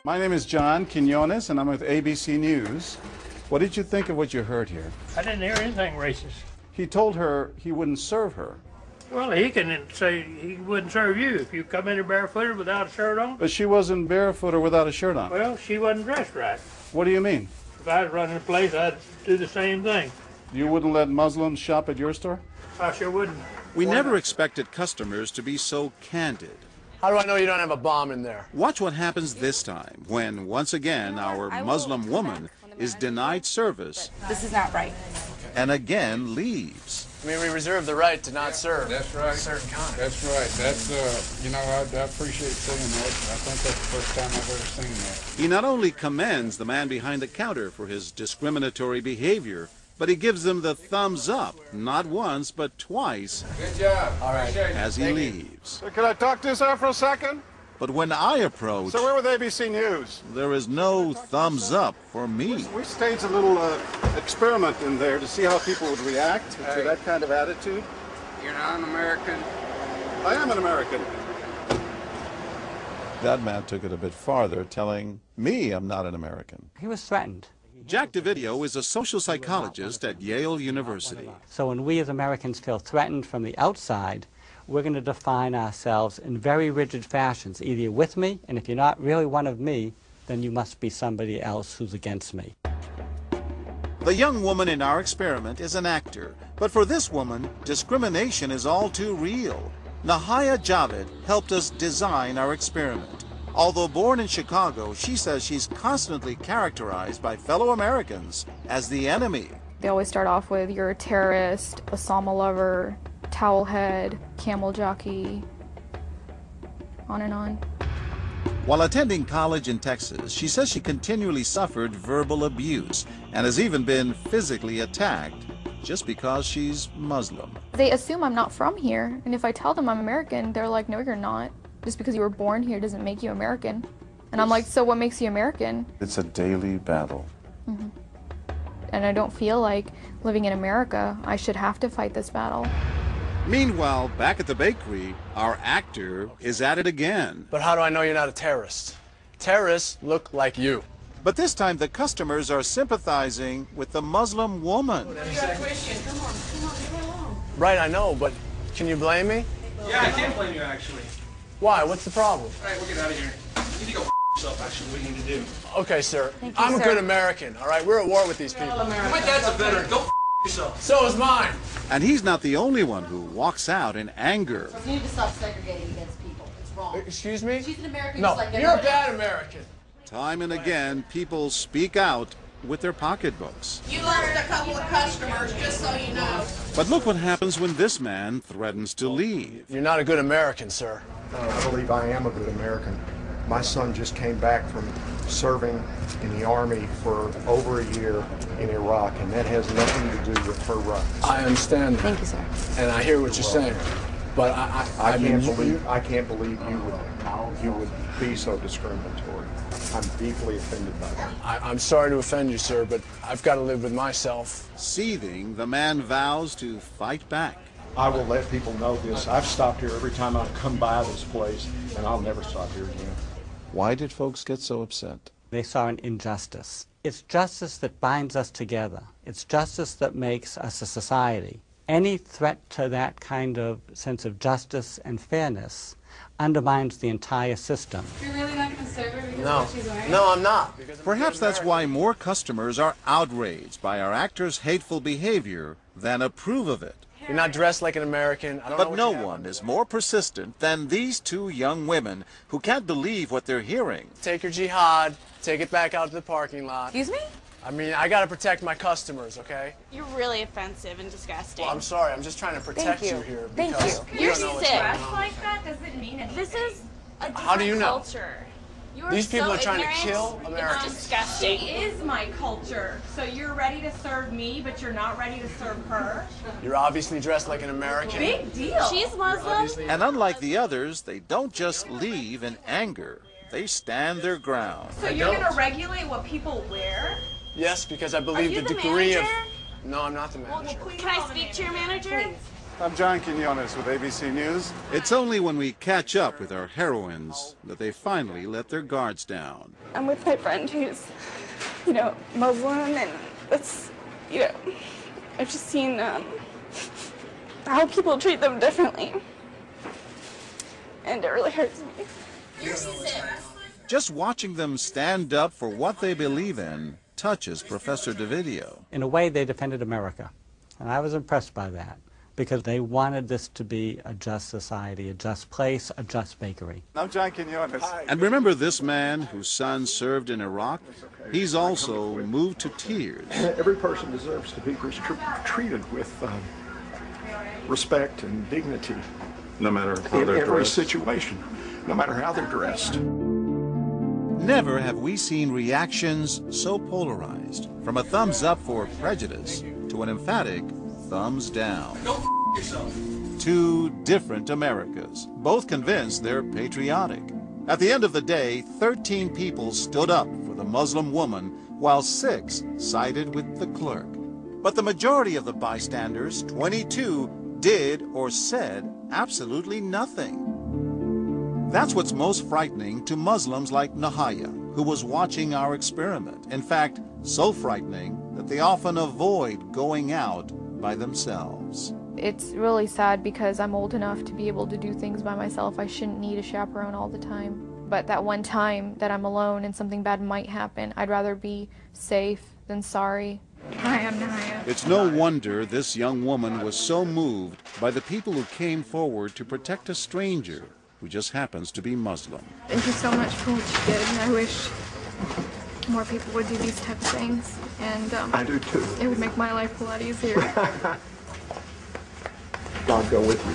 My name is John Quinones, and I'm with ABC News. What did you think of what you heard here? I didn't hear anything racist. He told her he wouldn't serve her. Well, he can say he wouldn't serve you if you come in here barefooted without a shirt on. But she wasn't barefoot or without a shirt on. Well, she wasn't dressed right. What do you mean? If I was running a place, I'd do the same thing. You wouldn't let Muslims shop at your store? I sure wouldn't. We never expected customers to be so candid. How do I know you don't have a bomb in there? Watch what happens this time when, once again, our Muslim woman is denied service. This is not right. And again leaves. I mean, we reserve the right to not serve. That's right. Certain kind. That's right. That's, you know, I appreciate saying that. I think that's the first time I've ever seen that. He not only commends the man behind the counter for his discriminatory behavior, but he gives him the thumbs up, not once, but twice. Good job. All right. As he leaves. Can I talk to you, sir, for a second? But when I approach, So we're with ABC News. there is no thumbs up for me. We staged a little experiment in there to see how people would react to that kind of attitude. You're not an American. I am an American. That man took it a bit farther, telling me I'm not an American. He was threatened. Jack DeVideo is a social psychologist at Yale University. So when we as Americans feel threatened from the outside, we're going to define ourselves in very rigid fashions. Either you're with me, and if you're not really one of me, then you must be somebody else who's against me. The young woman in our experiment is an actor, but for this woman, discrimination is all too real. Nahaya Javed helped us design our experiment. Although born in Chicago, she says she's constantly characterized by fellow Americans as the enemy. They always start off with, you're a terrorist, Osama lover, towel head, camel jockey, on and on. While attending college in Texas, she says she continually suffered verbal abuse and has even been physically attacked just because she's Muslim. They assume I'm not from here, and if I tell them I'm American, they're like, no, you're not. Just because you were born here doesn't make you American. And I'm like, so what makes you American? It's a daily battle. Mm-hmm. And I don't feel like living in America, I should have to fight this battle. Meanwhile, back at the bakery, our actor is at it again. But how do I know you're not a terrorist? Terrorists look like you. But this time the customers are sympathizing with the Muslim woman. You're a Christian. Come on, get along. Right, I know, but can you blame me? Yeah, I can't blame you, actually. Why? What's the problem? All right, we'll get out of here. You need to go yourself, actually, what you need to do. Okay, sir. Thank you, I'm a sir. good American, all right? We're at war with these people. My dad's a veteran. Go yourself. So is mine. And he's not the only one who walks out in anger. You need to stop segregating against people. It's wrong. Excuse me? She's an American No, just like you're a everyone bad else. American. Time and again, people speak out with their pocketbooks. You lost a couple of customers, just so you know. But look what happens when this man threatens to leave. You're not a good American, sir. I believe I am a good American. My son just came back from serving in the Army for over a year in Iraq, and that has nothing to do with her rights. I understand that. Thank you, sir. And I hear what you're saying. But I can't believe you would be so discriminatory. I'm deeply offended by that. I'm sorry to offend you, sir, but I've got to live with myself. Seething, the man vows to fight back. I will let people know this. I've stopped here every time I come by this place, and I'll never stop here again. Why did folks get so upset? They saw an injustice. It's justice that binds us together. It's justice that makes us a society. Any threat to that kind of sense of justice and fairness undermines the entire system. You're really not going to serve her because No. of what she's wearing? No, I'm not. Perhaps that's why more customers are outraged by our actor's hateful behavior than approve of it. You're not dressed like an American. I don't know But what no you have one on. is more persistent than these two young women who can't believe what they're hearing. Take your jihad, take it back out to the parking lot. Excuse me? I mean, I got to protect my customers, okay? You're really offensive and disgusting. Well, I'm sorry. I'm just trying to protect you. you here. Thank because you. you You're don't know what's sick. going Dress on. like that doesn't mean anything. This is a different How do you know? culture. You're These people so are trying to ignorant. kill Americans. It's disgusting. She is my culture. So you're ready to serve me, but you're not ready to serve her? You're obviously dressed like an American. Big deal. She's Muslim. And unlike the others, they don't just leave in anger. They stand their ground. So you're going to regulate what people wear? Yes, because I Are believe you the the degree manager? of... No, I'm not the manager. Can I speak to your manager? I'm John Quinones with ABC News. It's only when we catch up with our heroines that they finally let their guards down. I'm with my friend who's, you know, Muslim, and it's, you know, I've just seen how people treat them differently, and it really hurts me. Just watching them stand up for what they believe in touches Professor DeVideo. In a way, they defended America, and I was impressed by that, because they wanted this to be a just society, a just place, a just bakery. I'm John Quinones. And remember this man whose son served in Iraq? He's also moved to tears. Every person deserves to be treated with respect and dignity. No matter how they're in every dressed. situation, no matter how they're dressed. Never have we seen reactions so polarized, from a thumbs up for prejudice to an emphatic thumbs down. Go yourself. Two different Americas, both convinced they're patriotic. At the end of the day, 13 people stood up for the Muslim woman, while 6 sided with the clerk. But the majority of the bystanders, 22, did or said absolutely nothing. That's what's most frightening to Muslims like Nahaya, who was watching our experiment. In fact, so frightening that they often avoid going out by themselves. It's really sad because I'm old enough to be able to do things by myself. I shouldn't need a chaperone all the time. But that one time that I'm alone and something bad might happen, I'd rather be safe than sorry. Hi, I'm Nahaya. It's no wonder this young woman was so moved by the people who came forward to protect a stranger who just happens to be Muslim. Thank you so much for what you did, and I wish more people would do these type of things. And I do too. It would make my life a lot easier. God go with you.